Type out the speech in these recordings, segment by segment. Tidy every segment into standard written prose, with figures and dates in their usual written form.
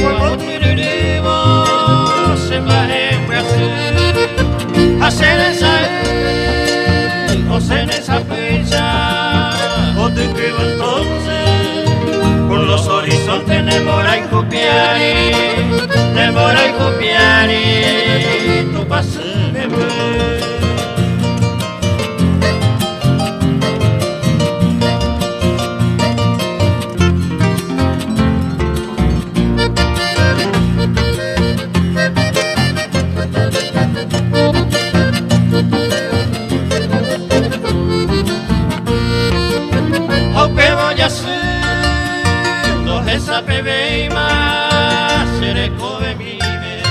Cuando tiraremos se parece hacer esa o se esa fecha o te quedo entonces con los horizontes demora y copiar tu pase de ver. Esa bebé y más seré de mime,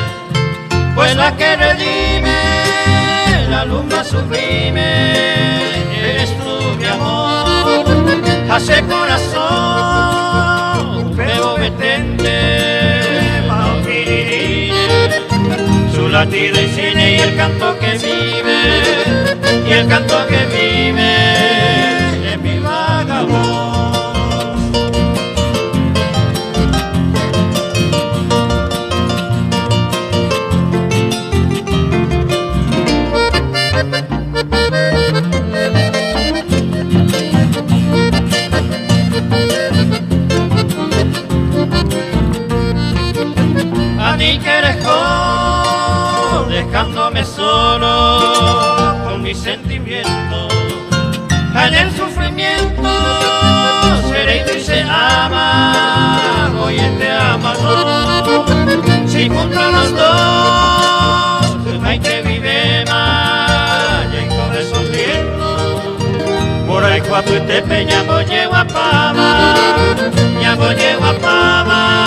pues la que redime, la lumbre sublime, eres tú mi amor, hace corazón, bebo betente, su latido y cine y el canto que vive, en mi vagabundo. Ni que eres dejándome solo con mis sentimientos en el sufrimiento seré y se ama hoy te ama no si juntos los dos tu maite vive más y en corazón viendo por ahí cuatro y te peña voy a pama ya voy a pama